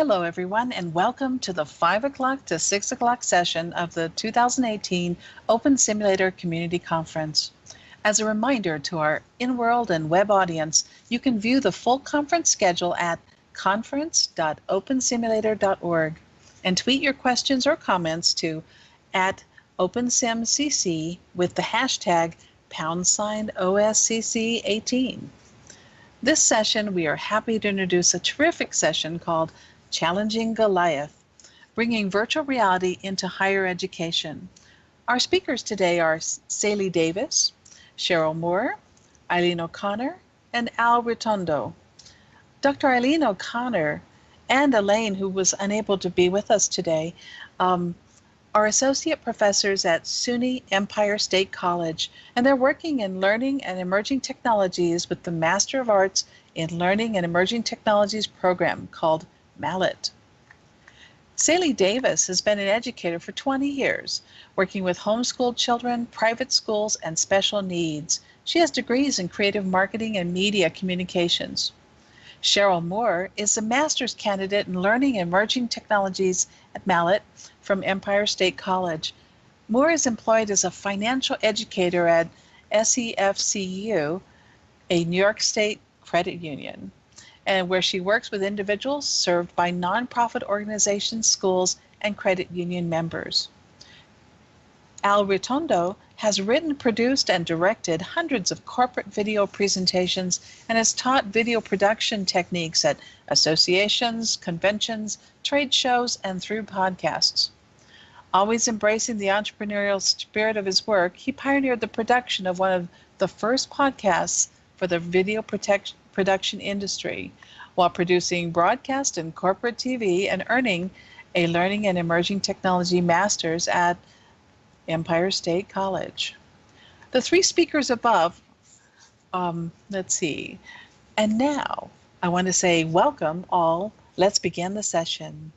Hello, everyone, and welcome to the 5 o'clock to 6 o'clock session of the 2018 Open Simulator Community Conference. As a reminder to our in-world and web audience, you can view the full conference schedule at conference.opensimulator.org and tweet your questions or comments to @OpenSimCC with the hashtag #OSCC18. This session, we are happy to introduce a terrific session called Challenging Goliath, bringing virtual reality into higher education. Our speakers today are Saley Davis, Cheryl Moore, Eileen O'Connor, and Al Ritondo. Dr. Eileen O'Connor and Elaine, who was unable to be with us today, are associate professors at SUNY Empire State College, and they're working in learning and emerging technologies with the Master of Arts in Learning and Emerging Technologies program called Mallet. Saley Davis has been an educator for 20 years, working with homeschooled children, private schools, and special needs. She has degrees in creative marketing and media communications. Cheryl Moore is a master's candidate in Learning and Emerging Technologies at Mallet from Empire State College. Moore is employed as a financial educator at SEFCU, a New York State credit union, and where she works with individuals served by nonprofit organizations, schools, and credit union members. Al Ritondo has written, produced, and directed hundreds of corporate video presentations and has taught video production techniques at associations, conventions, trade shows, and through podcasts. Always embracing the entrepreneurial spirit of his work, he pioneered the production of one of the first podcasts for the video production industry, while producing broadcast and corporate TV and earning a Learning and Emerging Technology Master's at Empire State College. The three speakers above, let's see, and now I want to say welcome all. Let's begin the session.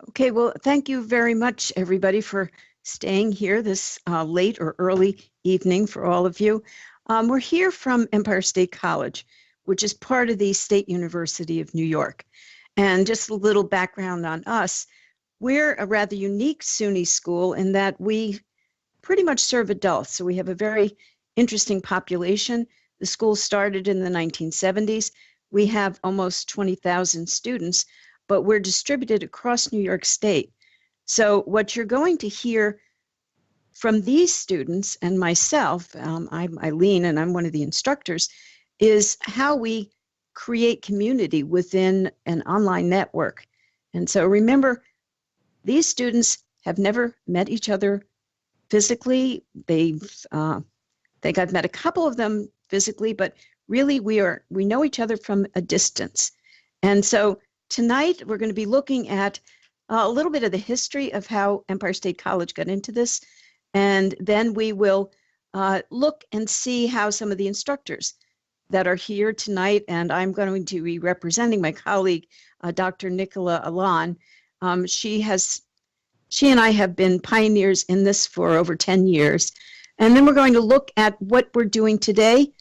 Okay, well, thank you very much, everybody, for staying here this late or early evening for all of you. We're here from Empire State College, which is part of the State University of New York. And just a little background on us, we're a rather unique SUNY school in that we pretty much serve adults. So we have a very interesting population. The school started in the 1970s. We have almost 20,000 students, but we're distributed across New York State. So what you're going to hear from these students and myself, I'm Eileen and I'm one of the instructors, is how we create community within an online network. And so remember, these students have never met each other physically. I think I've met a couple of them physically, but really we know each other from a distance. And so tonight we're going to be looking at a little bit of the history of how Empire State College got into this. And then we will look and see how some of the instructors that are here tonight, and I'm going to be representing my colleague, Dr. Nicola Alon. She and I have been pioneers in this for over 10 years. And then we're going to look at what we're doing today.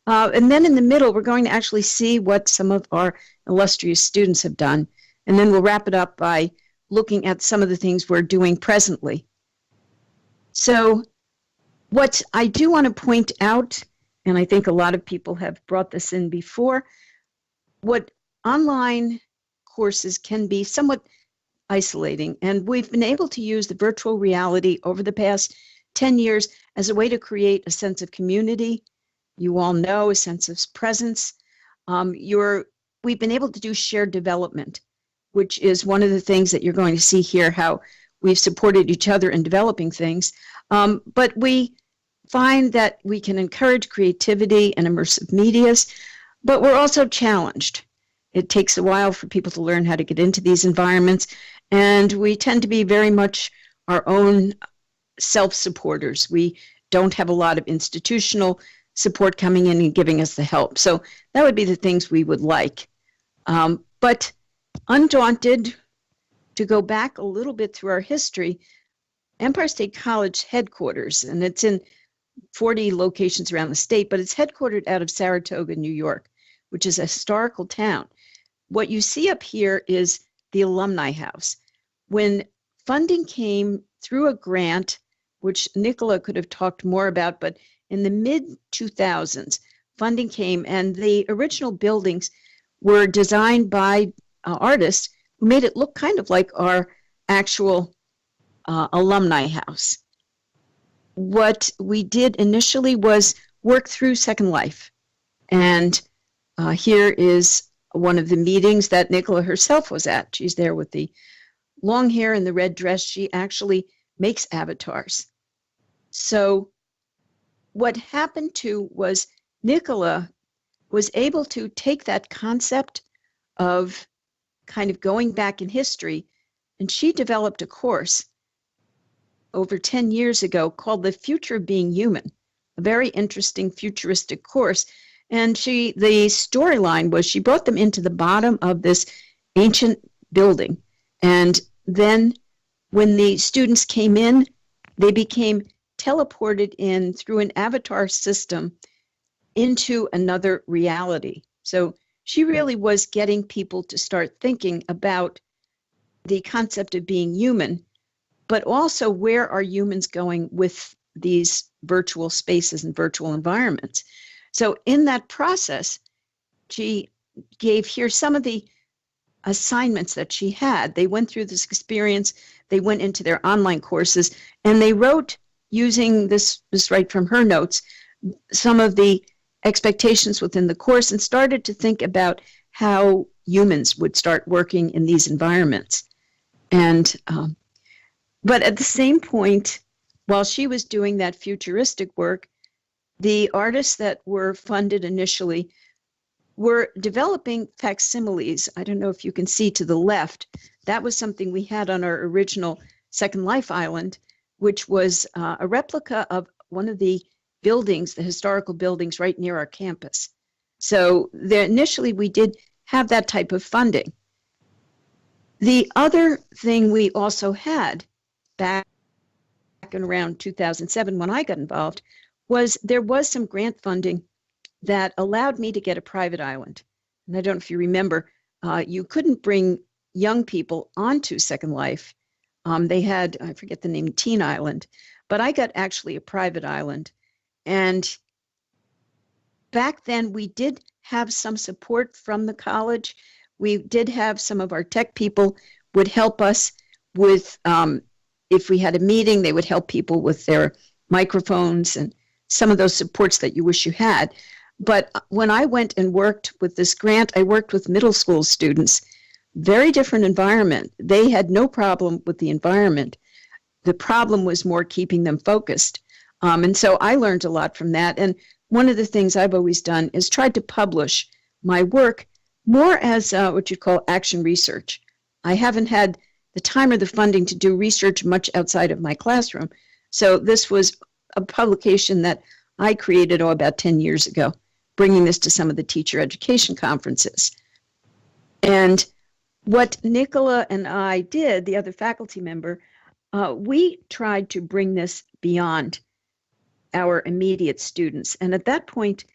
And then in the middle, we're going to actually see what some of our illustrious students have done. And then we'll wrap it up by looking at some of the things we're doing presently. So what I do want to point out, and I think a lot of people have brought this in before, what online courses can be somewhat isolating. And we've been able to use the virtual reality over the past 10 years as a way to create a sense of community. You all know, a sense of presence. We've been able to do shared development, which is one of the things that you're going to see here, how we've supported each other in developing things. But we find that we can encourage creativity and immersive medias, but we're also challenged. It takes a while for people to learn how to get into these environments, and we tend to be very much our own self-supporters. We don't have a lot of institutional support coming in and giving us the help. So that would be the things we would like. But undaunted, to go back a little bit through our history, Empire State College headquarters, and it's in 40 locations around the state, but it's headquartered out of Saratoga, New York, which is a historical town. What you see up here is the Alumni House. When funding came through a grant, which Nicola could have talked more about, but in the mid-2000s, funding came, and the original buildings were designed by artists who made it look kind of like our actual Alumni House. What we did initially was work through Second Life. And here is one of the meetings that Nicola herself was at. She's there with the long hair and the red dress. She actually makes avatars. So what happened too was Nicola was able to take that concept of kind of going back in history, and she developed a course over 10 years ago called The Future of Being Human, a very interesting futuristic course. And the storyline was she brought them into the bottom of this ancient building. And then when the students came in, they became teleported in through an avatar system into another reality. So she really was getting people to start thinking about the concept of being human, but also where are humans going with these virtual spaces and virtual environments. So in that process, she gave here some of the assignments that she had. They went through this experience, they went into their online courses, and they wrote, using this right from her notes, some of the expectations within the course, and started to think about how humans would start working in these environments. And but at the same point, while she was doing that futuristic work, the artists that were funded initially were developing facsimiles. I don't know if you can see to the left. That was something we had on our original Second Life Island, which was a replica of one of the buildings, the historical buildings right near our campus. So initially we did have that type of funding. The other thing we also had back in around 2007 when I got involved was there was some grant funding that allowed me to get a private island. And I don't know if you remember, you couldn't bring young people onto Second Life. They had, I forget the name, Teen Island, but I got actually a private island. And back then we did have some support from the college. We did have some of our tech people would help us with, if we had a meeting, they would help people with their microphones and some of those supports that you wish you had. But when I went and worked with this grant, I worked with middle school students, very different environment. They had no problem with the environment. The problem was more keeping them focused. And so I learned a lot from that. And one of the things I've always done is tried to publish my work more as what you'd call action research. I haven't had the time or the funding to do research much outside of my classroom. So this was a publication that I created about 10 years ago, bringing this to some of the teacher education conferences. And what Nicola and I did, the other faculty member, we tried to bring this beyond our immediate students. And at that point,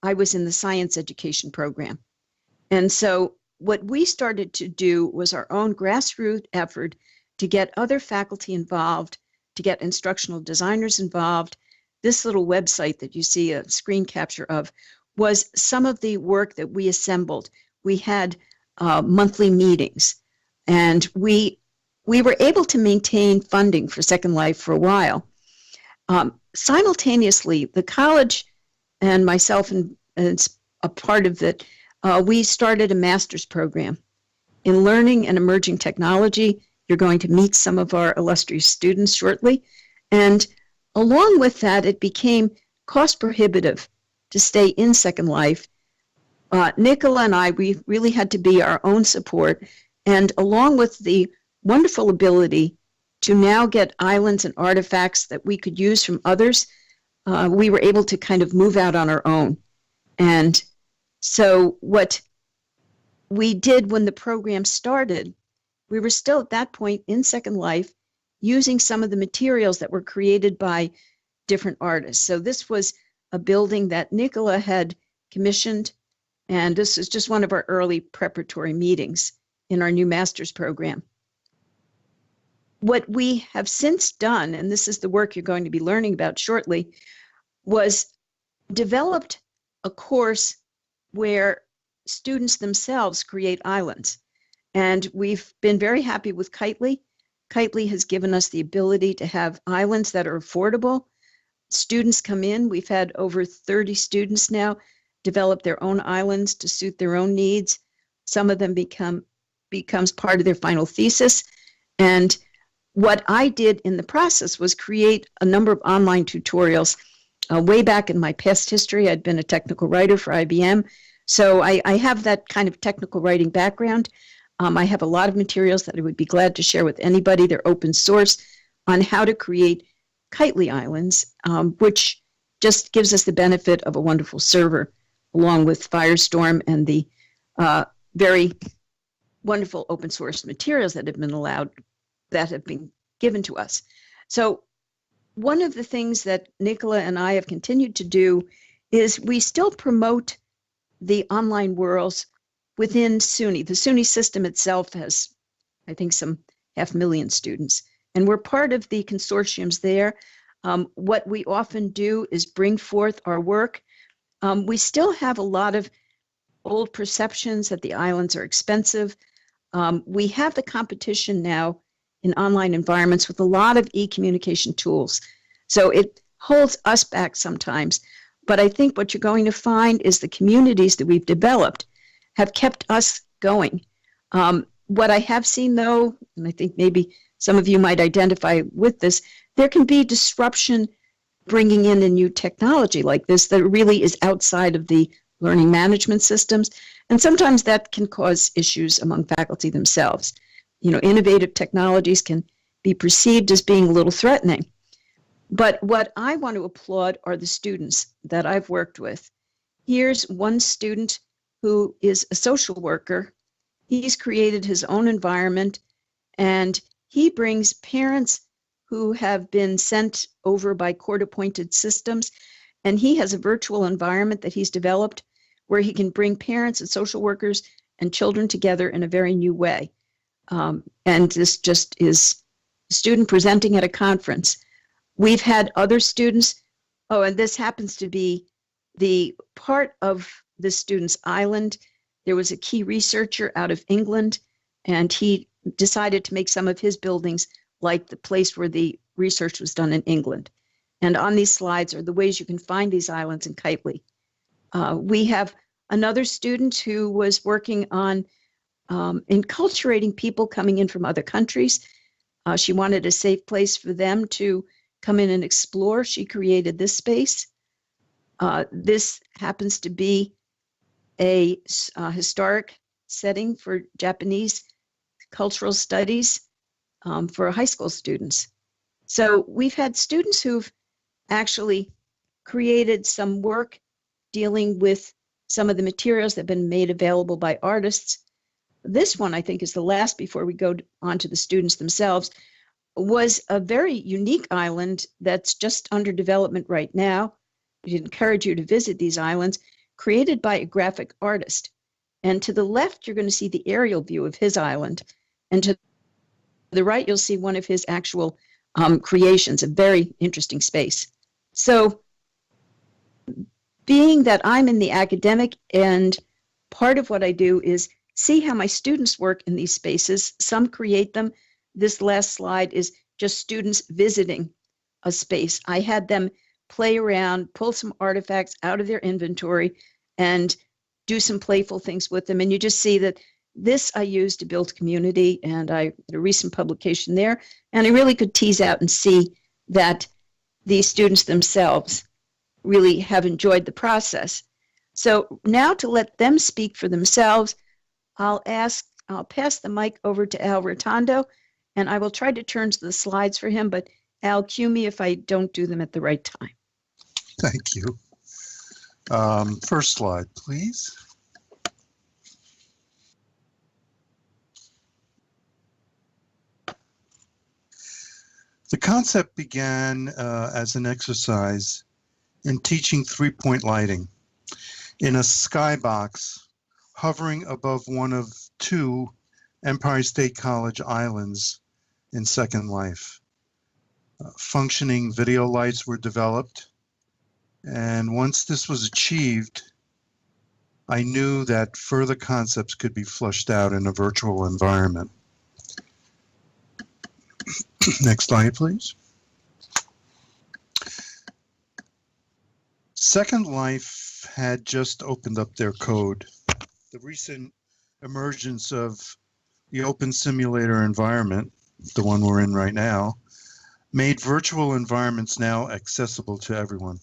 I was in the science education program. And so what we started to do was our own grassroots effort to get other faculty involved, to get instructional designers involved. This little website that you see a screen capture of was some of the work that we assembled. We had monthly meetings, and we were able to maintain funding for Second Life for a while. Simultaneously, the college and myself, and it's a part of it, we started a master's program in learning and emerging technology. You're going to meet some of our illustrious students shortly. And along with that, it became cost prohibitive to stay in Second Life. Nicola and I, we really had to be our own support. And along with the wonderful ability to now get islands and artifacts that we could use from others, we were able to kind of move out on our own. And so what we did when the program started, we were still at that point in Second Life using some of the materials that were created by different artists. So this was a building that Nicola had commissioned And this is just one of our early preparatory meetings in our new master's program. What we have since done, and this is the work you're going to be learning about shortly, was developed a course where students themselves create islands. And we've been very happy with Kitely. Kitely has given us the ability to have islands that are affordable. Students come in. We've had over 30 students now develop their own islands to suit their own needs. Some of them becomes part of their final thesis. And what I did in the process was create a number of online tutorials. Way back in my past history, I'd been a technical writer for IBM. So I have that kind of technical writing background. I have a lot of materials that I would be glad to share with anybody. They're open source on how to create Kitely islands, which just gives us the benefit of a wonderful server, along with Firestorm and the very wonderful open source materials that have been given to us. So one of the things that Nicola and I have continued to do is we still promote the online worlds within SUNY. The SUNY system itself has, I think, some 500,000 students, and we're part of the consortiums there. What we often do is bring forth our work. We still have a lot of old perceptions that the islands are expensive. We have the competition now in online environments with a lot of e-communication tools. So it holds us back sometimes. But I think what you're going to find is the communities that we've developed have kept us going. What I have seen, though, and I think maybe some of you might identify with this, there can be disruption bringing in a new technology like this that really is outside of the learning management systems. And sometimes that can cause issues among faculty themselves. You know, innovative technologies can be perceived as being a little threatening. But what I want to applaud are the students that I've worked with. Here's one student who is a social worker. He's created his own environment, and he brings parents who have been sent over by court-appointed systems, and he has a virtual environment that he's developed where he can bring parents and social workers and children together in a very new way. And this just is a student presenting at a conference. We've had other students, and this happens to be the part of the student's island. There was a key researcher out of England, and he decided to make some of his buildings like the place where the research was done in England. And on these slides are the ways you can find these islands in Kitely. We have another student who was working on enculturating people coming in from other countries. She wanted a safe place for them to come in and explore. She created this space. This happens to be a historic setting for Japanese cultural studies for high school students. So we've had students who've actually created some work dealing with some of the materials that have been made available by artists. This one, I think, is the last before we go on to the students themselves, was a very unique island that's just under development right now. We encourage you to visit these islands, created by a graphic artist. And to the left, you're going to see the aerial view of his island. And to the right, you'll see one of his actual creations, a very interesting space. So being that I'm in the academic and part of what I do is see how my students work in these spaces. Some create them. This last slide is just students visiting a space. I had them play around, pull some artifacts out of their inventory, and do some playful things with them. And you just see that this I use to build community, and I did a recent publication there, and I really could tease out and see that these students themselves really have enjoyed the process. So now to let them speak for themselves, I'll pass the mic over to Al Rotondo, and I will try to turn to the slides for him, but Al, cue me if I don't do them at the right time. Thank you. First slide, please. The concept began as an exercise in teaching three-point lighting. in a skybox hovering above one of two Empire State College islands in Second Life. Functioning video lights were developed, and once this was achieved, I knew that further concepts could be fleshed out in a virtual environment. Next slide, please. Second Life had just opened up their code. The recent emergence of the open simulator environment, the one we're in right now, made virtual environments now accessible to everyone.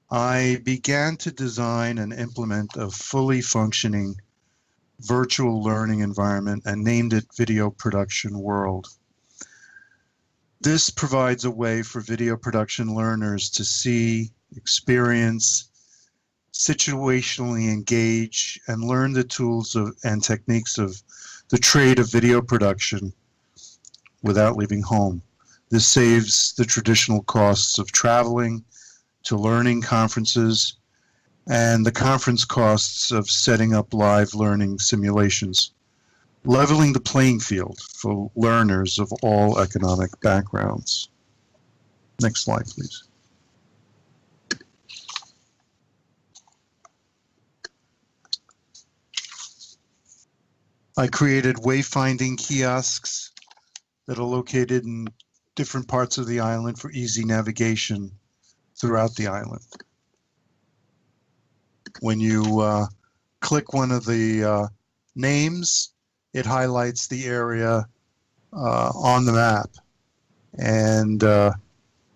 I began to design and implement a fully functioning virtual learning environment and named it Video Production World. This provides a way for video production learners to see, experience, situationally engage, and learn the tools and techniques of the trade of video production without leaving home. This saves the traditional costs of traveling to learning conferences and the conference costs of setting up live learning simulations, leveling the playing field for learners of all economic backgrounds. Next slide, please. I created wayfinding kiosks that are located in different parts of the island for easy navigation throughout the island. When you click one of the names, it highlights the area on the map, and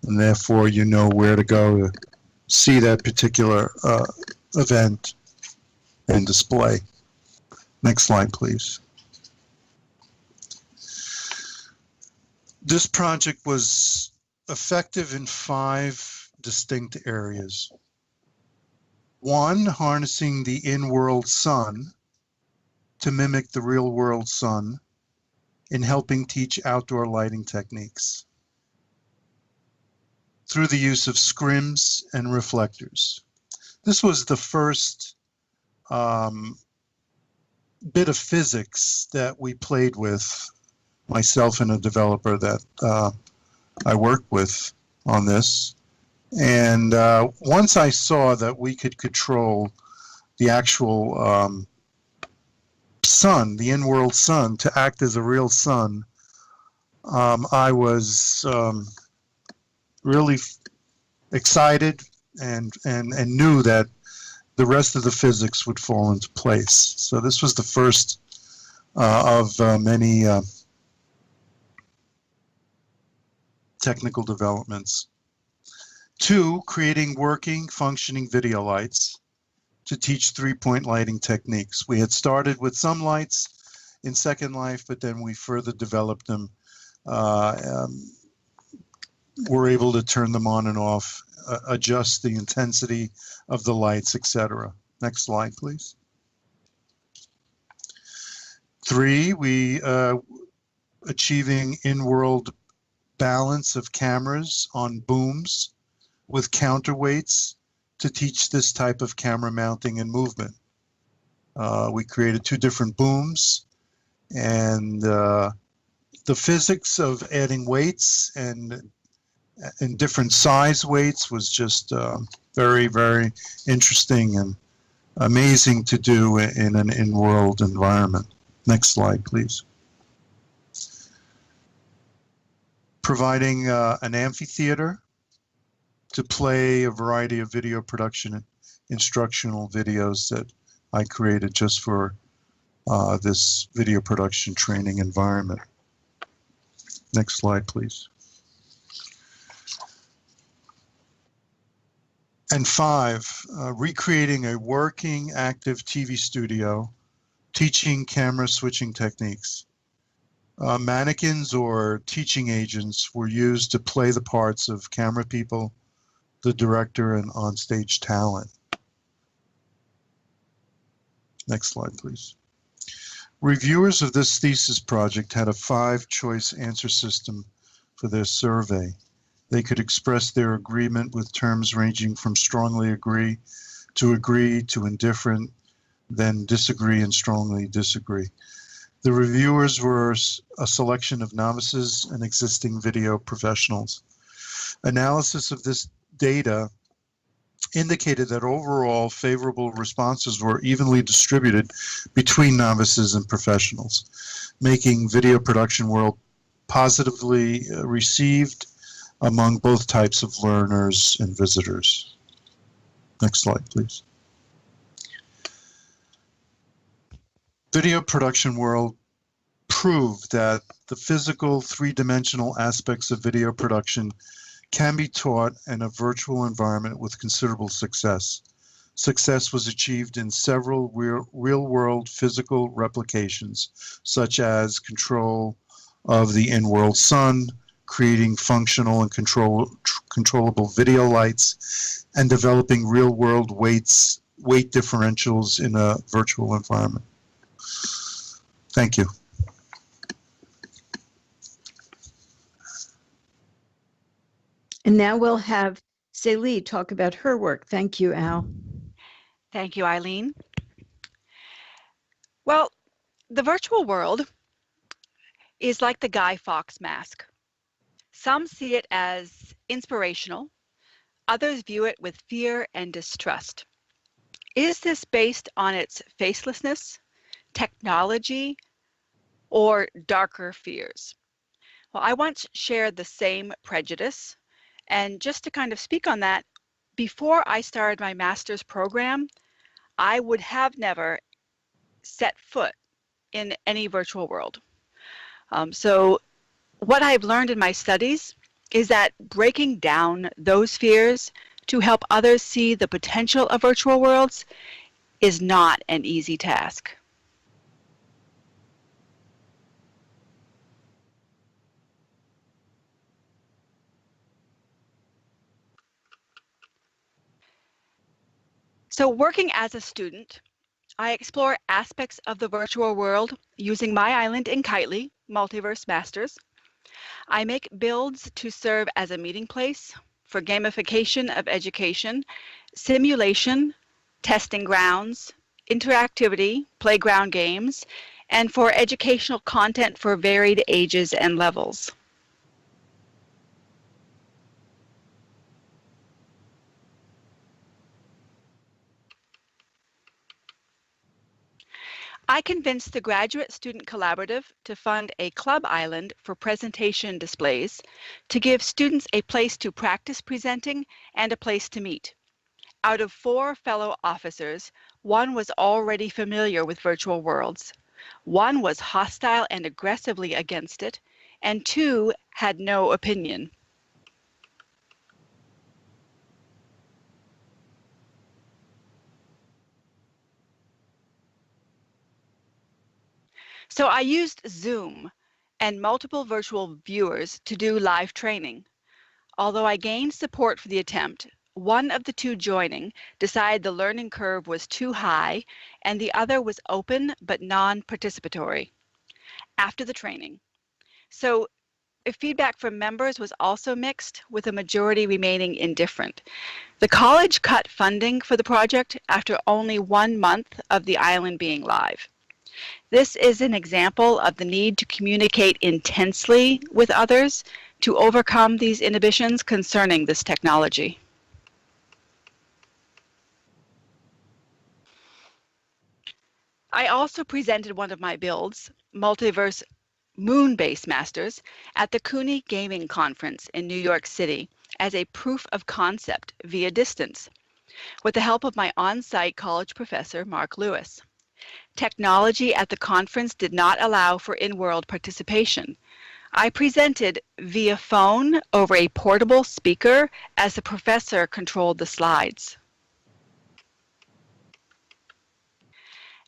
therefore you know where to go to see that particular event and display. Next slide, please. This project was effective in 5 distinct areas. 1, harnessing the in-world sun to mimic the real-world sun in helping teach outdoor lighting techniques through the use of scrims and reflectors. This was the first bit of physics that we played with, myself and a developer that I worked with on this. And once I saw that we could control the actual sun, the in-world sun, to act as a real sun, I was really excited and knew that the rest of the physics would fall into place. So this was the first of many technical developments. 2, creating working, functioning video lights to teach 3-point lighting techniques. We had started with some lights in Second Life, but then we further developed them. We're able to turn them on and off, adjust the intensity of the lights, etc. Next slide, please. 3, we achieving in-world balance of cameras on booms with counterweights to teach this type of camera mounting and movement. We created 2 different booms, and the physics of adding weights and different size weights was just very, very interesting and amazing to do in an in-world environment. Next slide, please. Providing an amphitheater to play a variety of video production instructional videos that I created just for this video production training environment. Next slide, please. And 5, recreating a working active TV studio, teaching camera switching techniques. Mannequins or teaching agents were used to play the parts of camera people, the director, and onstage talent. Next slide, please. Reviewers of this thesis project had a 5-choice answer system for their survey. They could express their agreement with terms ranging from strongly agree to agree, to indifferent, then disagree and strongly disagree. The reviewers were a selection of novices and existing video professionals. Analysis of this data indicated that overall favorable responses were evenly distributed between novices and professionals, making Video Production World positively received among both types of learners and visitors. Next slide, please. Video Production World proved that the physical three-dimensional aspects of video production can be taught in a virtual environment with considerable success. Success was achieved in several real-world physical replications, such as control of the in-world sun, creating functional and controllable video lights, and developing real-world weight differentials in a virtual environment. Thank you. And now we'll have Celie talk about her work. Thank you, Al. Thank you, Eileen. Well, the virtual world is like the Guy Fawkes mask. Some see it as inspirational, others view it with fear and distrust. Is this based on its facelessness, technology, or darker fears? Well, I once shared the same prejudice. And just to kind of speak on that, before I started my master's program, I would have never set foot in any virtual world. So what I've learned in my studies is that breaking down those fears to help others see the potential of virtual worlds is not an easy task. So working as a student, I explore aspects of the virtual world using my island in Kitely, Multiverse Masters. I make builds to serve as a meeting place for gamification of education, simulation, testing grounds, interactivity, playground games, and for educational content for varied ages and levels. I convinced the Graduate Student Collaborative to fund a club island for presentation displays to give students a place to practice presenting and a place to meet. Out of 4 fellow officers, 1 was already familiar with virtual worlds, 1 was hostile and aggressively against it, and 2 had no opinion. So I used Zoom and multiple virtual viewers to do live training. Although I gained support for the attempt, one of the 2 joining decided the learning curve was too high and the other was open but non-participatory after the training. So feedback from members was also mixed, with a majority remaining indifferent. The college cut funding for the project after only 1 month of the island being live. This is an example of the need to communicate intensely with others to overcome these inhibitions concerning this technology. I also presented one of my builds, Multiverse Moon-Based Masters, at the CUNY Gaming Conference in New York City as a proof of concept via distance, with the help of my on-site college professor, Mark Lewis. Technology at the conference did not allow for in-world participation. I presented via phone over a portable speaker as the professor controlled the slides.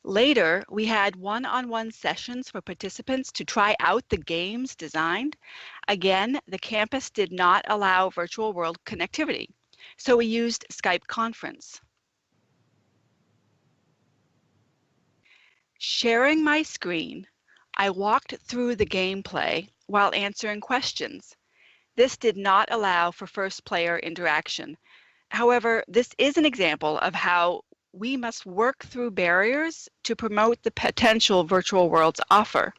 Later, we had one-on-one sessions for participants to try out the games designed. Again, the campus did not allow virtual world connectivity, so we used Skype conference. Sharing my screen, I walked through the gameplay while answering questions. This did not allow for first player interaction, However, this is an example of how we must work through barriers to promote the potential virtual worlds offer.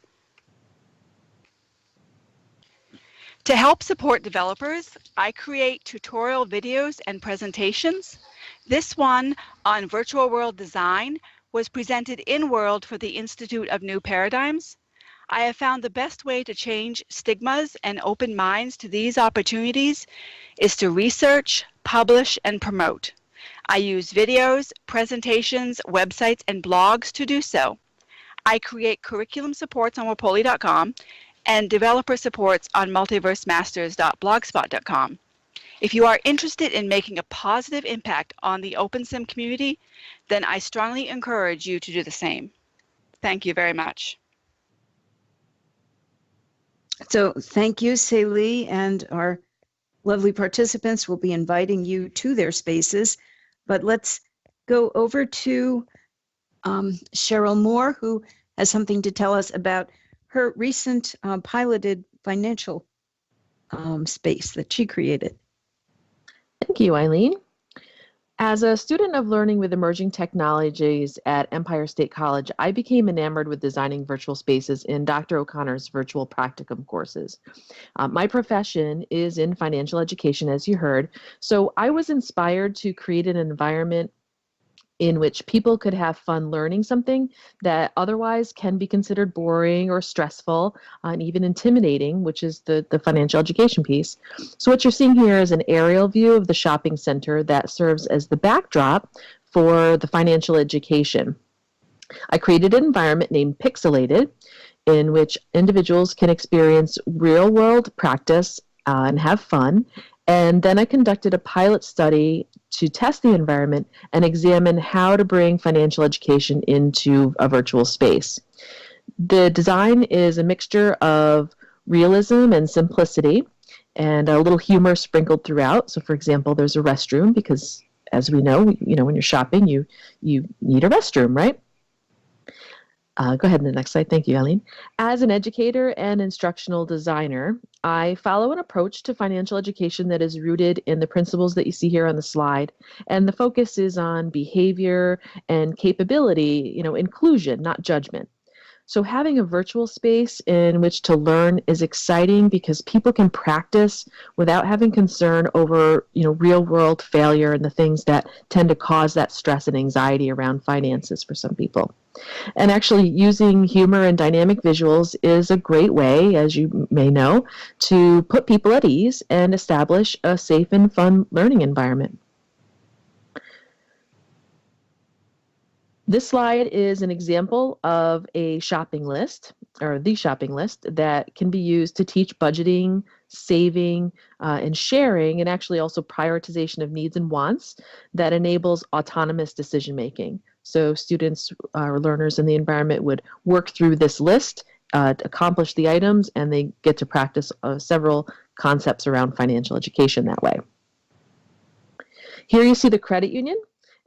To help support developers, I create tutorial videos and presentations. This one on virtual world design was presented in World for the Institute of New Paradigms. I have found the best way to change stigmas and open minds to these opportunities is to research, publish, and promote. I use videos, presentations, websites, and blogs to do so. I create curriculum supports on wapoli.com and developer supports on multiversemasters.blogspot.com. If you are interested in making a positive impact on the OpenSim community, then I strongly encourage you to do the same. Thank you very much. So thank you, Celie, and our lovely participants will be inviting you to their spaces. But let's go over to Cheryl Moore, who has something to tell us about her recent piloted financial space that she created. Thank you, Eileen. As a student of learning with emerging technologies at Empire State College, I became enamored with designing virtual spaces in Dr. O'Connor's virtual practicum courses. My profession is in financial education, as you heard, so I was inspired to create an environment in which people could have fun learning something that otherwise can be considered boring or stressful and even intimidating, which is the financial education piece. So what you're seeing here is an aerial view of the shopping center that serves as the backdrop for the financial education. I created an environment named Pixelated, in which individuals can experience real-world practice and have fun. And then I conducted a pilot study to test the environment and examine how to bring financial education into a virtual space. The design is a mixture of realism and simplicity and a little humor sprinkled throughout. So for example, there's a restroom because as we know, when you're shopping, you need a restroom, right? Go ahead to the next slide. Thank you, Eileen. As an educator and instructional designer, I follow an approach to financial education that is rooted in the principles that you see here on the slide. And the focus is on behavior and capability, inclusion, not judgment. So having a virtual space in which to learn is exciting because people can practice without having concern over, real world failure and the things that tend to cause that stress and anxiety around finances for some people. And actually using humor and dynamic visuals is a great way, as you may know, to put people at ease and establish a safe and fun learning environment. This slide is an example of a shopping list, or the shopping list, that can be used to teach budgeting, saving, and sharing, and actually also prioritization of needs and wants that enables autonomous decision making. So students or learners in the environment would work through this list to accomplish the items, and they get to practice several concepts around financial education that way. Here you see the credit union.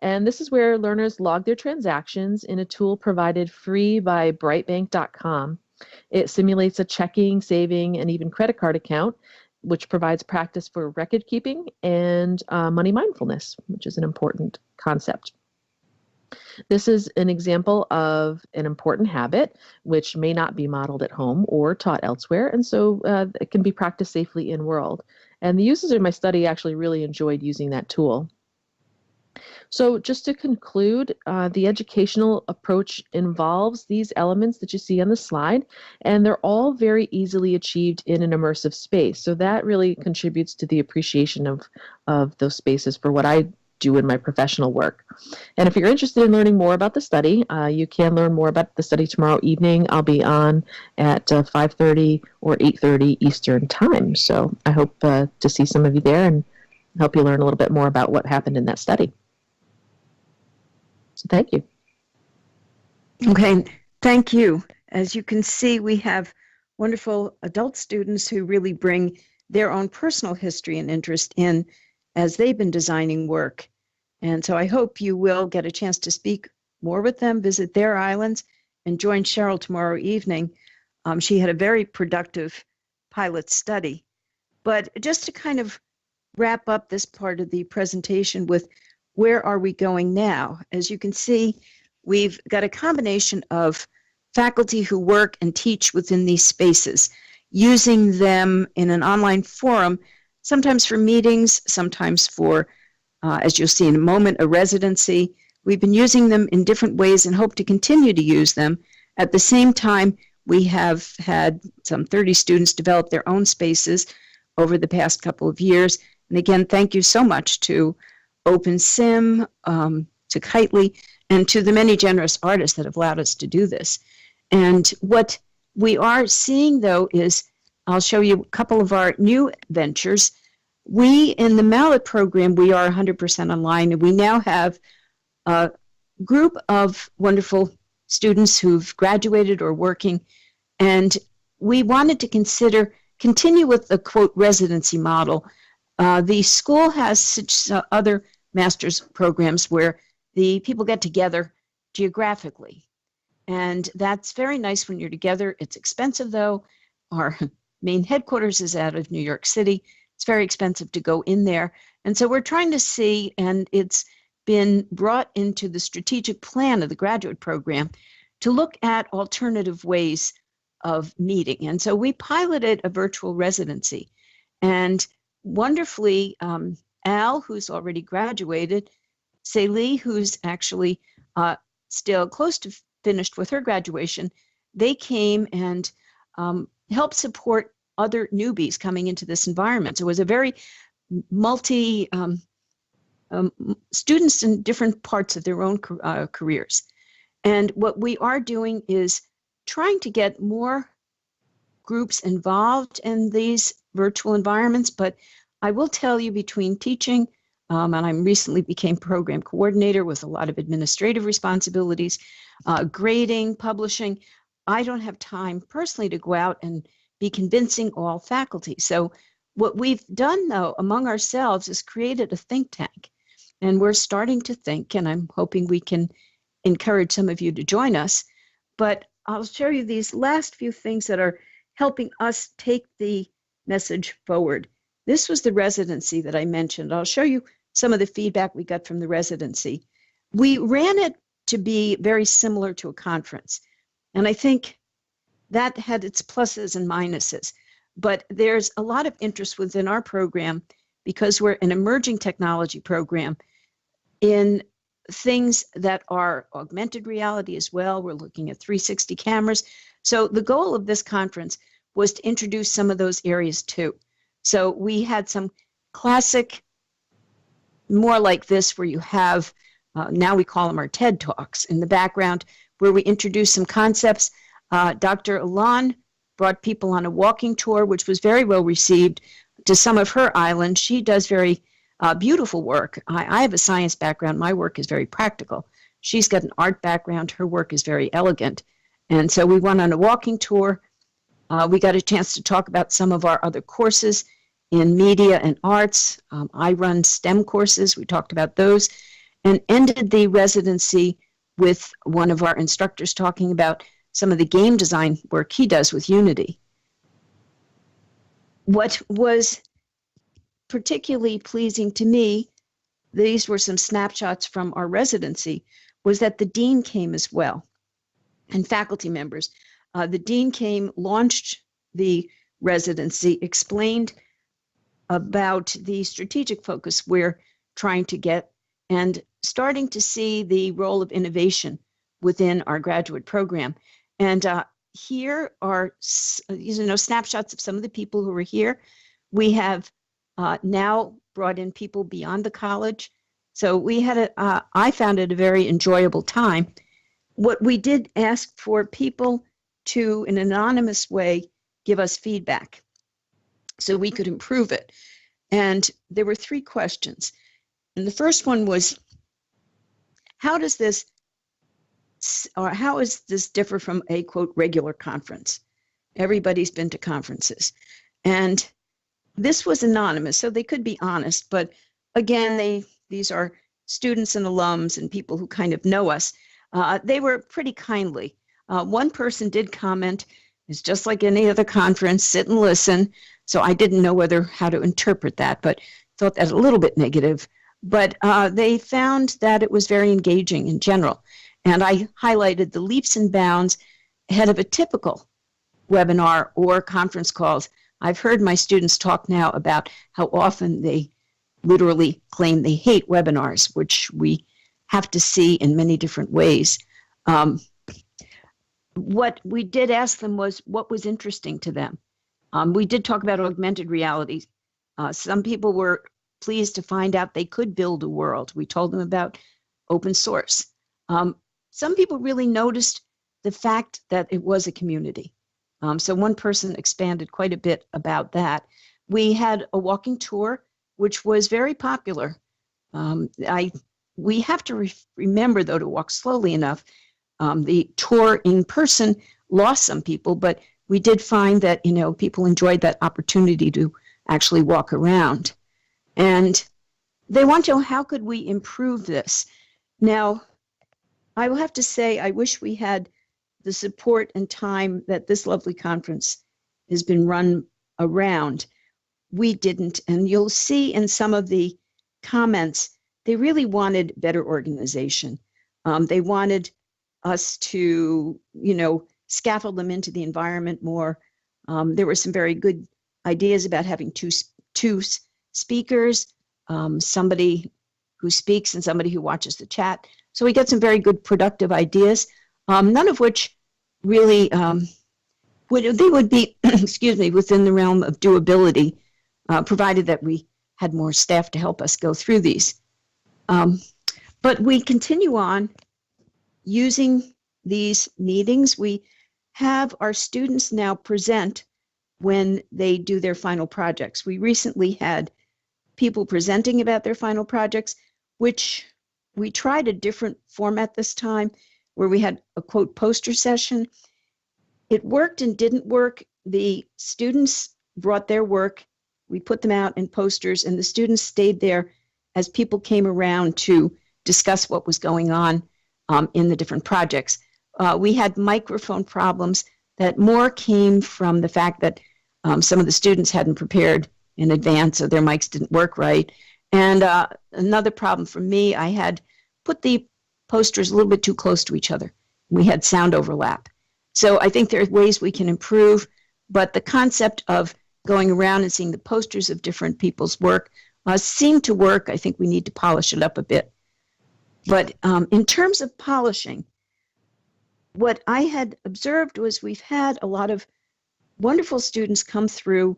And this is where learners log their transactions in a tool provided free by brightbank.com. It simulates a checking, saving, and even credit card account, which provides practice for record keeping and money mindfulness, which is an important concept. This is an example of an important habit, which may not be modeled at home or taught elsewhere, and so it can be practiced safely in world. And the users in my study actually really enjoyed using that tool. So just to conclude, the educational approach involves these elements that you see on the slide, and they're all very easily achieved in an immersive space. So that really contributes to the appreciation of those spaces for what I do in my professional work. And if you're interested in learning more about the study, you can learn more about the study tomorrow evening. I'll be on at 5:30 or 8:30 Eastern time. So I hope to see some of you there and help you learn a little bit more about what happened in that study. So thank you. Okay, thank you. As you can see, we have wonderful adult students who really bring their own personal history and interest in as they've been designing work. And so I hope you will get a chance to speak more with them, visit their islands, and join Cheryl tomorrow evening. She had a very productive pilot study. But just to kind of wrap up this part of the presentation with where are we going now? As you can see, we've got a combination of faculty who work and teach within these spaces, using them in an online forum, sometimes for meetings, sometimes for, as you'll see in a moment, a residency. We've been using them in different ways and hope to continue to use them. At the same time, we have had some 30 students develop their own spaces over the past couple of years. And again, thank you so much to OpenSim, to Kitely, and to the many generous artists that have allowed us to do this. And what we are seeing, though, is I'll show you a couple of our new ventures. We, in the Mallet program, we are 100% online, and we now have a group of wonderful students who've graduated or working, and we wanted to continue with the, quote, residency model. The school has such other master's programs where the people get together geographically, and that's very nice when you're together. It's expensive, though. Our main headquarters is out of New York City. It's very expensive to go in there, and so we're trying to see, and it's been brought into the strategic plan of the graduate program to look at alternative ways of meeting. And so we piloted a virtual residency, and wonderfully, Al, who's already graduated, Celie, who's actually still close to finished with her graduation, they came and helped support other newbies coming into this environment. So it was a very students in different parts of their own careers. And what we are doing is trying to get more groups involved in these virtual environments. But I will tell you, between teaching, and I recently became program coordinator with a lot of administrative responsibilities, grading, publishing, I don't have time personally to go out and be convincing all faculty. So what we've done, though, among ourselves is created a think tank. And we're starting to think, and I'm hoping we can encourage some of you to join us. But I'll show you these last few things that are helping us take the message forward. This was the residency that I mentioned. I'll show you some of the feedback we got from the residency. We ran it to be very similar to a conference. And I think that had its pluses and minuses. But there's a lot of interest within our program, because we're an emerging technology program, in things that are augmented reality as well. We're looking at 360 cameras. So the goal of this conference was to introduce some of those areas too. So we had some classic, more like this, where you have, now we call them our TED Talks in the background, where we introduced some concepts. Dr. Elan brought people on a walking tour, which was very well received, to some of her islands. She does very beautiful work. I have a science background. My work is very practical. She's got an art background. Her work is very elegant. And so we went on a walking tour. We got a chance to talk about some of our other courses in media and arts. I run STEM courses. We talked about those, and ended the residency with one of our instructors talking about some of the game design work he does with Unity. What was particularly pleasing to me, these were some snapshots from our residency, was that the dean came as well, and faculty members. The dean came, launched the residency, explained about the strategic focus we're trying to get, and starting to see the role of innovation within our graduate program. And here are snapshots of some of the people who were here. We have now brought in people beyond the college. So we had I found it a very enjoyable time. What we did ask for people to, in an anonymous way, give us feedback so we could improve it. And there were 3 questions. And the first one was, how does this differ from a, quote, regular conference? Everybody's been to conferences. And this was anonymous, so they could be honest. But again, these are students and alums and people who kind of know us. They were pretty kindly. One person did comment, it's just like any other conference, sit and listen. So I didn't know how to interpret that, but thought that a little bit negative, but they found that it was very engaging in general. And I highlighted the leaps and bounds ahead of a typical webinar or conference calls. I've heard my students talk now about how often they literally claim they hate webinars, which we have to see in many different ways. What we did ask them was what was interesting to them. We did talk about augmented reality. Some people were pleased to find out they could build a world. We told them about open source. Some people really noticed the fact that it was a community. So one person expanded quite a bit about that. We had a walking tour, which was very popular. We have to remember, though, to walk slowly enough. The tour in person lost some people, but we did find that, people enjoyed that opportunity to actually walk around. And they want to know, how could we improve this? Now, I will have to say, I wish we had the support and time that this lovely conference has been run around. We didn't. And you'll see in some of the comments, they really wanted better organization. They wanted us to, scaffold them into the environment more. There were some very good ideas about having two speakers, somebody who speaks and somebody who watches the chat. So we got some very good productive ideas, none of which really would be, within the realm of doability, provided that we had more staff to help us go through these. But we continue on using these meetings. We have our students now present when they do their final projects. We recently had people presenting about their final projects, which we tried a different format this time, where we had a quote poster session. It worked and didn't work. The students brought their work. We put them out in posters, and the students stayed there as people came around to discuss what was going on in the different projects. We had microphone problems that more came from the fact that some of the students hadn't prepared in advance, so their mics didn't work right. And another problem for me, I had put the posters a little bit too close to each other. We had sound overlap. So I think there are ways we can improve, but the concept of going around and seeing the posters of different people's work seemed to work. I think we need to polish it up a bit. But in terms of polishing, what I had observed was we've had a lot of wonderful students come through.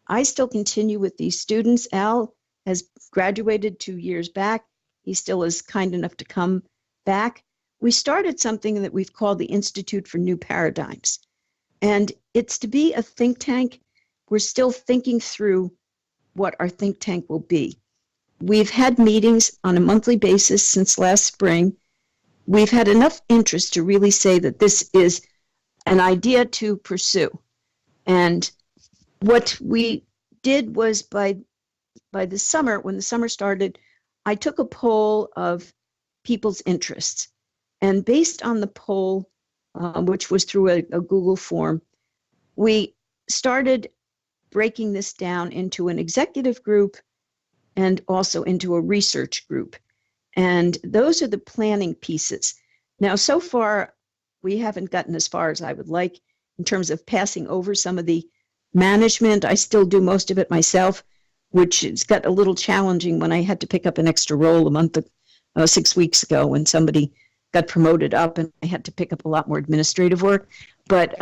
I still continue with these students. Al has graduated 2 years back. He still is kind enough to come back. We started something that we've called the Institute for New Paradigms. And it's to be a think tank. We're still thinking through what our think tank will be. We've had meetings on a monthly basis since last spring. We've had enough interest to really say that this is an idea to pursue. And what we did was by the summer, when the summer started, I took a poll of people's interests. And based on the poll, which was through a Google form, we started breaking this down into an executive group and also into a research group. And those are the planning pieces. Now, so far, we haven't gotten as far as I would like in terms of passing over some of the management. I still do most of it myself, which has got a little challenging when I had to pick up an extra role 6 weeks ago when somebody got promoted up and I had to pick up a lot more administrative work. But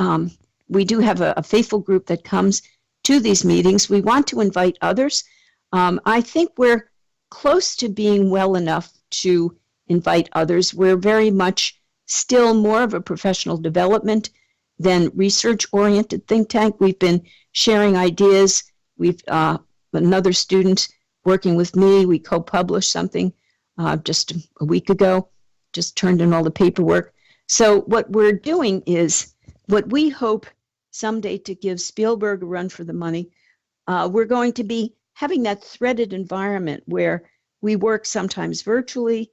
we do have a faithful group that comes to these meetings. We want to invite others. I think we're close to being well enough to invite others. We're very much still more of a professional development than research-oriented think tank. We've been sharing ideas. We've another student working with me. We co-published something just a week ago, just turned in all the paperwork. So what we're doing is what we hope someday to give Spielberg a run for the money. We're going to be having that threaded environment where we work sometimes virtually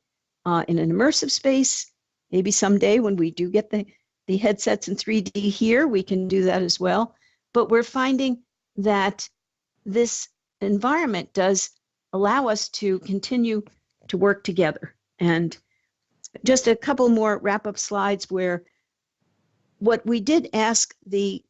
in an immersive space. Maybe someday when we do get the headsets in 3D here, we can do that as well. But we're finding that this environment does allow us to continue to work together. And just a couple more wrap-up slides where what we did ask the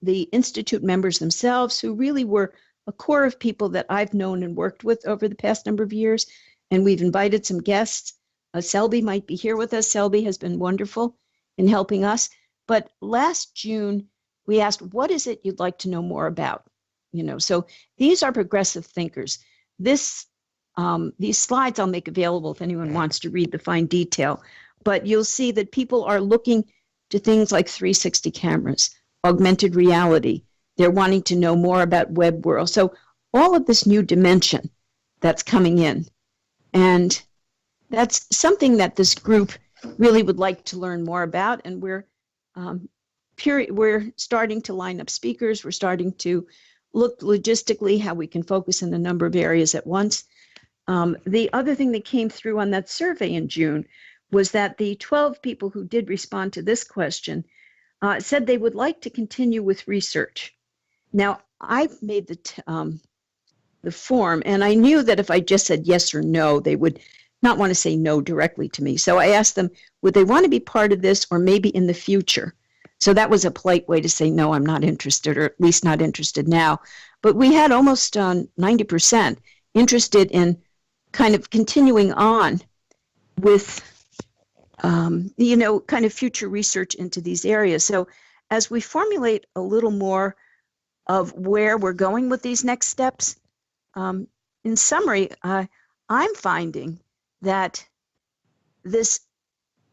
Institute members themselves, who really were a core of people that I've known and worked with over the past number of years, and we've invited some guests. Selby might be here with us. Selby has been wonderful in helping us. But last June, we asked, what is it you'd like to know more about? So these are progressive thinkers. These slides I'll make available if anyone wants to read the fine detail. But you'll see that people are looking to things like 360 cameras, augmented reality. They're wanting to know more about web world. So all of this new dimension that's coming in. And that's something that this group really would like to learn more about. And we're starting to line up speakers. We're starting to look logistically how we can focus in a number of areas at once. The other thing that came through on that survey in June was that the 12 people who did respond to this question said they would like to continue with research. Now, I made the form, and I knew that if I just said yes or no, they would not want to say no directly to me. So I asked them, would they want to be part of this or maybe in the future? So that was a polite way to say, no, I'm not interested, or at least not interested now. But we had almost 90% interested in kind of continuing on with, kind of future research into these areas. So as we formulate a little more of where we're going with these next steps, in summary, I'm finding that this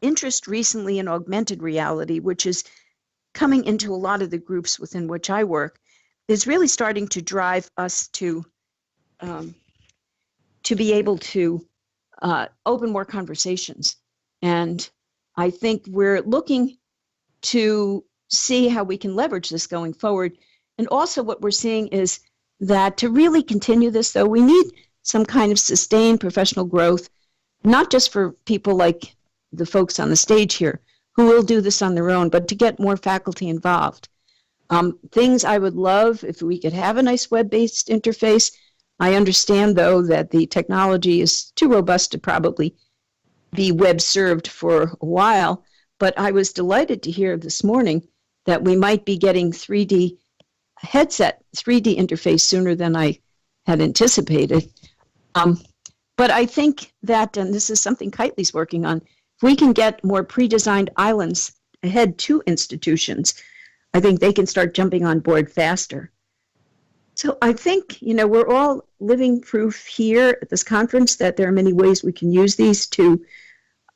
interest recently in augmented reality, which is coming into a lot of the groups within which I work, is really starting to drive us to be able to open more conversations. And I think we're looking to see how we can leverage this going forward. And also what we're seeing is that to really continue this, though, we need some kind of sustained professional growth, not just for people like the folks on the stage here who will do this on their own, but to get more faculty involved. Things I would love if we could have a nice web-based interface. I understand, though, that the technology is too robust to probably be web-served for a while, but I was delighted to hear this morning that we might be getting 3D interface sooner than I had anticipated. But I think that, and this is something Kitely's working on, if we can get more pre-designed islands ahead to institutions, I think they can start jumping on board faster. So I think, we're all living proof here at this conference that there are many ways we can use these to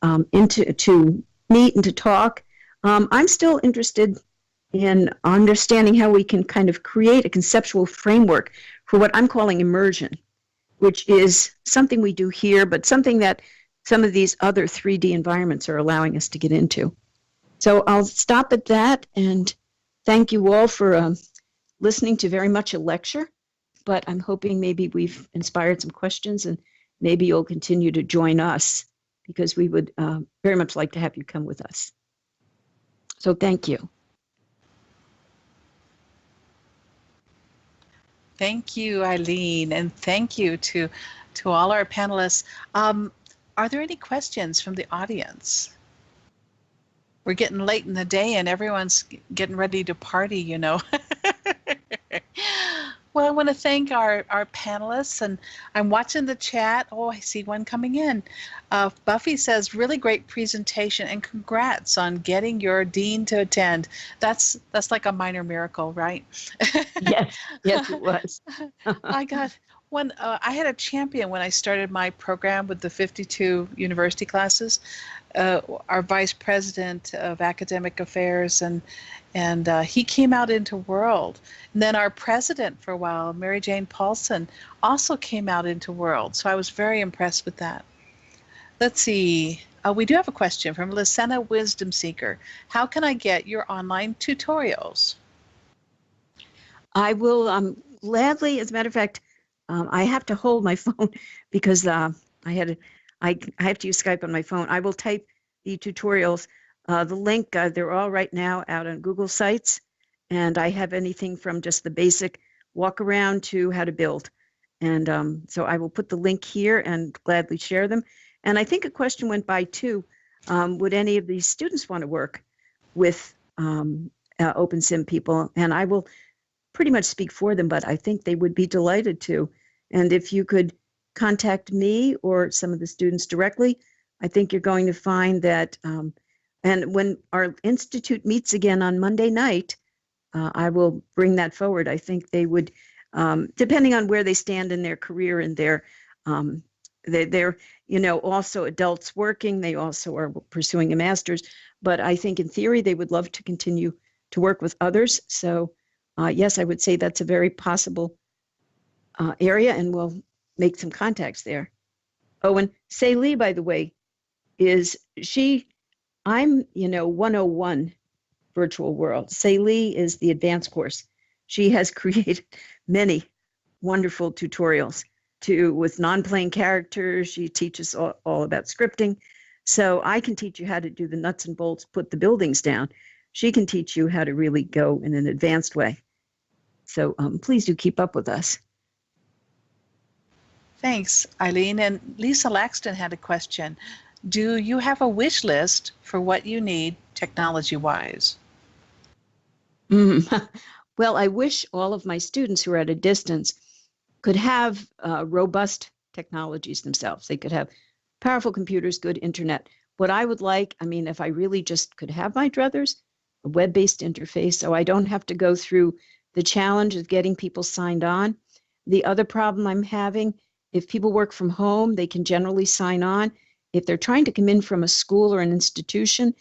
meet and to talk. I'm still interested in understanding how we can kind of create a conceptual framework for what I'm calling immersion, which is something we do here, but something that some of these other 3D environments are allowing us to get into. So I'll stop at that, and thank you all for listening to very much a lecture, but I'm hoping maybe we've inspired some questions, and maybe you'll continue to join us, because we would very much like to have you come with us. So thank you. Thank you, Eileen, and thank you to all our panelists. Are there any questions from the audience? We're getting late in the day and everyone's getting ready to party, Well, I want to thank our panelists, and I'm watching the chat. Oh, I see one coming in. Buffy says, really great presentation and congrats on getting your dean to attend. That's like a minor miracle, right? Yes, it was. I had a champion when I started my program with the 52 university classes. Our vice president of academic affairs, and he came out into World. And then our president for a while, Mary Jane Paulson, also came out into World. So I was very impressed with that. Let's see. We do have a question from Lysenna Wisdom Seeker. How can I get your online tutorials? I will gladly, as a matter of fact, I have to hold my phone because I have to use Skype on my phone. I will type the tutorials. The link, they're all right now out on Google Sites, and I have anything from just the basic walk around to how to build. And so I will put the link here and gladly share them. And I think a question went by too. Would any of these students want to work with OpenSim people? And I will pretty much speak for them, but I think they would be delighted to. And if you could contact me or some of the students directly, I think you're going to find that, and when our institute meets again on Monday night, I will bring that forward. I think they would, depending on where they stand in their career and they're also adults working, they also are pursuing a master's, but I think in theory they would love to continue to work with others. So yes, I would say that's a very possible area, and we'll make some contacts there. Oh, and Say Lee, by the way, I'm 101 virtual world. Say Lee is the advanced course. She has created many wonderful tutorials with non-playing characters. She teaches all about scripting. So I can teach you how to do the nuts and bolts, put the buildings down. She can teach you how to really go in an advanced way. So please do keep up with us. Thanks, Eileen. And Lisa Laxton had a question. Do you have a wish list for what you need technology-wise? Well, I wish all of my students who are at a distance could have robust technologies themselves. They could have powerful computers, good internet. What I would like, if I really just could have my druthers, a web-based interface, so I don't have to go through the challenge of getting people signed on. The other problem I'm having, if people work from home, they can generally sign on. If they're trying to come in from a school or an institution,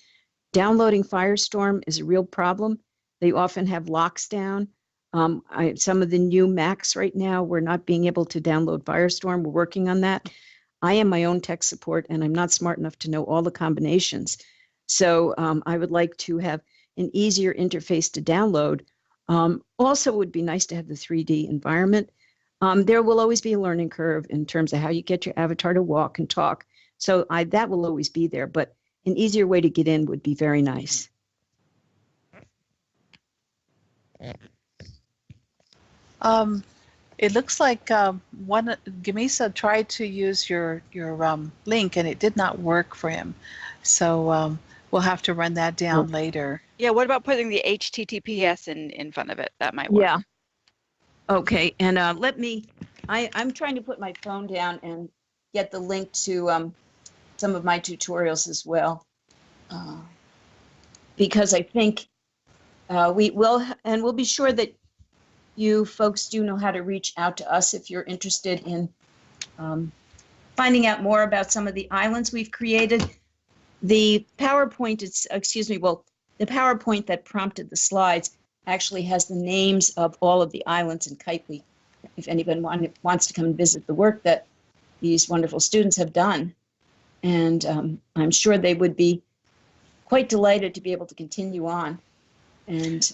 downloading Firestorm is a real problem. They often have locks down. Some of the new Macs right now, we're not being able to download Firestorm. We're working on that. I am my own tech support, and I'm not smart enough to know all the combinations. So I would like to have an easier interface to download. Also, it would be nice to have the 3D environment. There will always be a learning curve in terms of how you get your avatar to walk and talk. So that will always be there, but an easier way to get in would be very nice. It looks like Gamisa tried to use your link and it did not work for him. So we'll have to run that down later. Yeah, what about putting the HTTPS in front of it? That might work. Yeah. Okay, and I'm trying to put my phone down and get the link to some of my tutorials as well. Because I think we'll be sure that you folks do know how to reach out to us if you're interested in finding out more about some of the islands we've created. The PowerPoint, the PowerPoint that prompted the slides actually has the names of all of the islands in Kitely, if anyone wants to come and visit the work that these wonderful students have done. And I'm sure they would be quite delighted to be able to continue on. And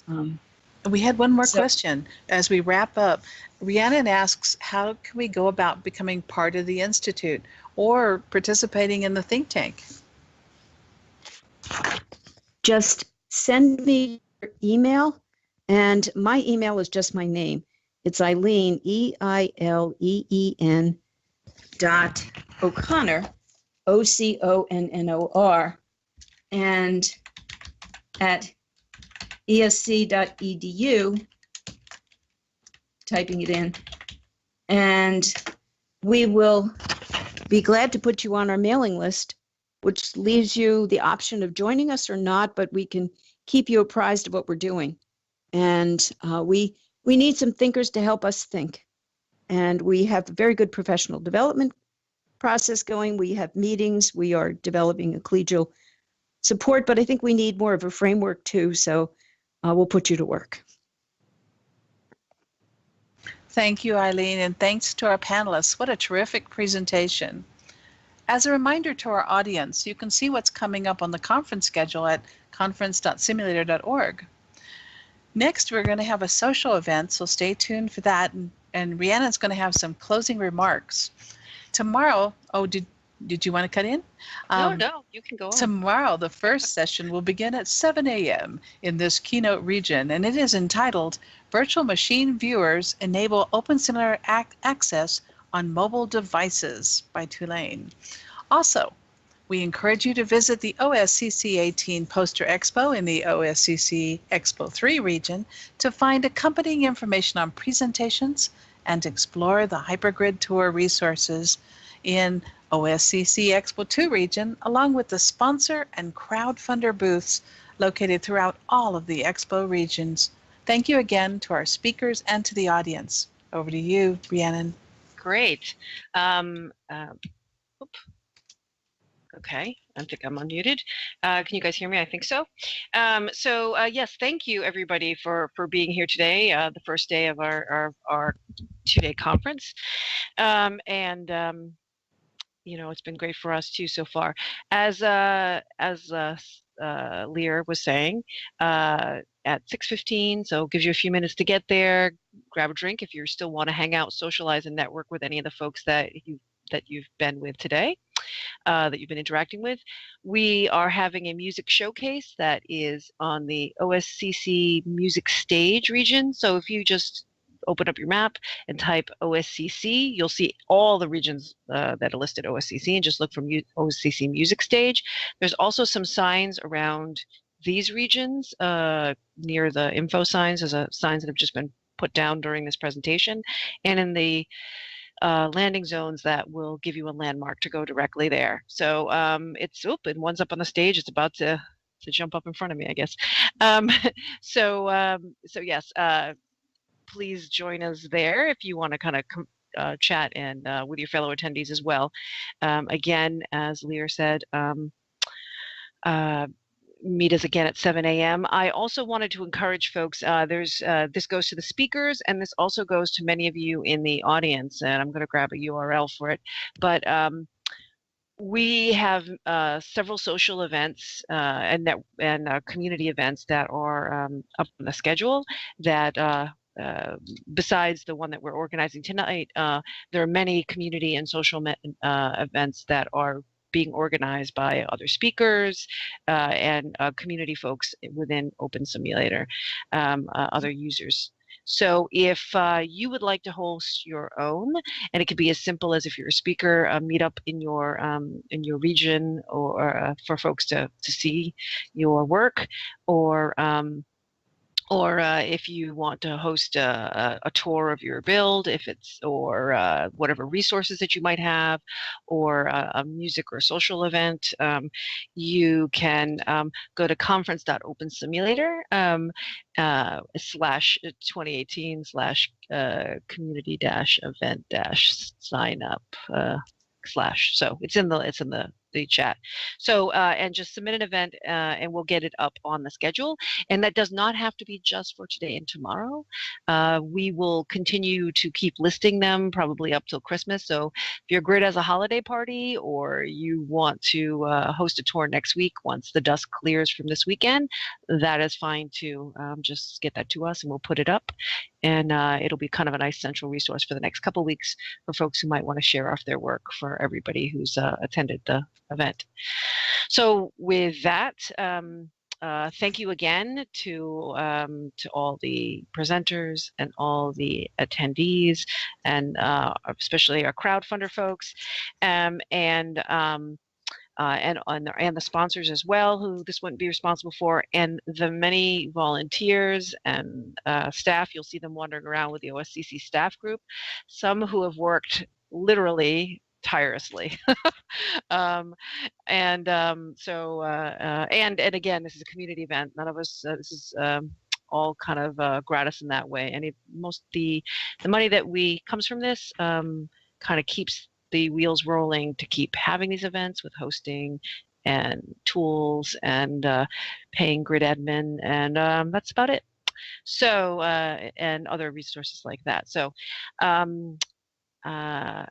we had one more question as we wrap up. Rhiannon asks, how can we go about becoming part of the Institute or participating in the think tank? Just send me your email, and my email is just my name. It's Eileen, EILEEN .O'Connor, OCONNOR, and at esc.edu, typing it in, and we will be glad to put you on our mailing list, which leaves you the option of joining us or not, but we can keep you apprised of what we're doing. And we need some thinkers to help us think. And we have a very good professional development process going. We have meetings. We are developing a collegial support, but I think we need more of a framework too. So we'll put you to work. Thank you, Eileen, and thanks to our panelists. What a terrific presentation. As a reminder to our audience, you can see what's coming up on the conference schedule at conference.simulator.org. Next, we're going to have a social event, so stay tuned for that. And Rhiannon's going to have some closing remarks. Tomorrow, Did you want to cut in? No, you can go on. Tomorrow, the first session will begin at 7 a.m. in this keynote region, and it is entitled Virtual Machine Viewers Enable Open Similar Access on Mobile Devices by Tulane. Also, we encourage you to visit the OSCC 18 Poster Expo in the OSCC Expo 3 region to find accompanying information on presentations and explore the Hypergrid Tour resources in OSCC Expo 2 region, along with the sponsor and crowdfunder booths located throughout all of the Expo regions. Thank you again to our speakers and to the audience. Over to you, Rhiannon. Great. Okay, I think I'm unmuted. Can you guys hear me? I think so. Yes, thank you everybody for being here today, the first day of our 2-day conference. You know, it's been great for us too so far. As Lear was saying, at 6:15, so it gives you a few minutes to get there, grab a drink if you still want to hang out, socialize, and network with any of the folks that you've been with today, that you've been interacting with. We are having a music showcase that is on the OSCC music stage region. So if you just open up your map and type OSCC, you'll see all the regions that are listed OSCC, and just look for OSCC music stage. There's also some signs around these regions near the info signs. There's signs that have just been put down during this presentation, and in the landing zones that will give you a landmark to go directly there. So it's open. One's up on the stage. It's about to jump up in front of me, I guess. So yes, please join us there if you want to kind of chat and with your fellow attendees as well. Again, as Lear said, meet us again at 7 a.m. I also wanted to encourage folks, this goes to the speakers, and this also goes to many of you in the audience, and I'm going to grab a URL for it. But we have several social events and community events that are up on the schedule that besides the one that we're organizing tonight, there are many community and social events that are being organized by other speakers and community folks within Open Simulator, other users. So if you would like to host your own, and it could be as simple as, if you're a speaker, meet up in your region, or for folks to see your work, or if you want to host a tour of your build, or whatever resources that you might have, or a music or social event, you can go to conference.opensimulator /2018/community-event-sign-up / so it's in the chat. So and just submit an event and we'll get it up on the schedule. And that does not have to be just for today and tomorrow. We will continue to keep listing them probably up till Christmas. So if your grid has a holiday party, or you want to host a tour next week once the dust clears from this weekend, that is fine too. Just get that to us and we'll put it up. And it'll be kind of a nice central resource for the next couple of weeks for folks who might want to share off their work for everybody who's attended the event. So with that, thank you again to all the presenters and all the attendees, and especially our crowdfunder folks, and the sponsors as well, who this wouldn't be responsible for, and the many volunteers and staff. You'll see them wandering around with the OSCC staff group, some who have worked literally tirelessly. And again, this is a community event. None of us, this is all kind of gratis in that way. And the money that comes from this kind of keeps the wheels rolling to keep having these events, with hosting and tools and paying grid admin, and that's about it. So and other resources like that. So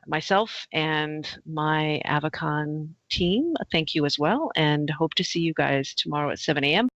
myself and my Avacon team, thank you as well, and hope to see you guys tomorrow at 7 a.m.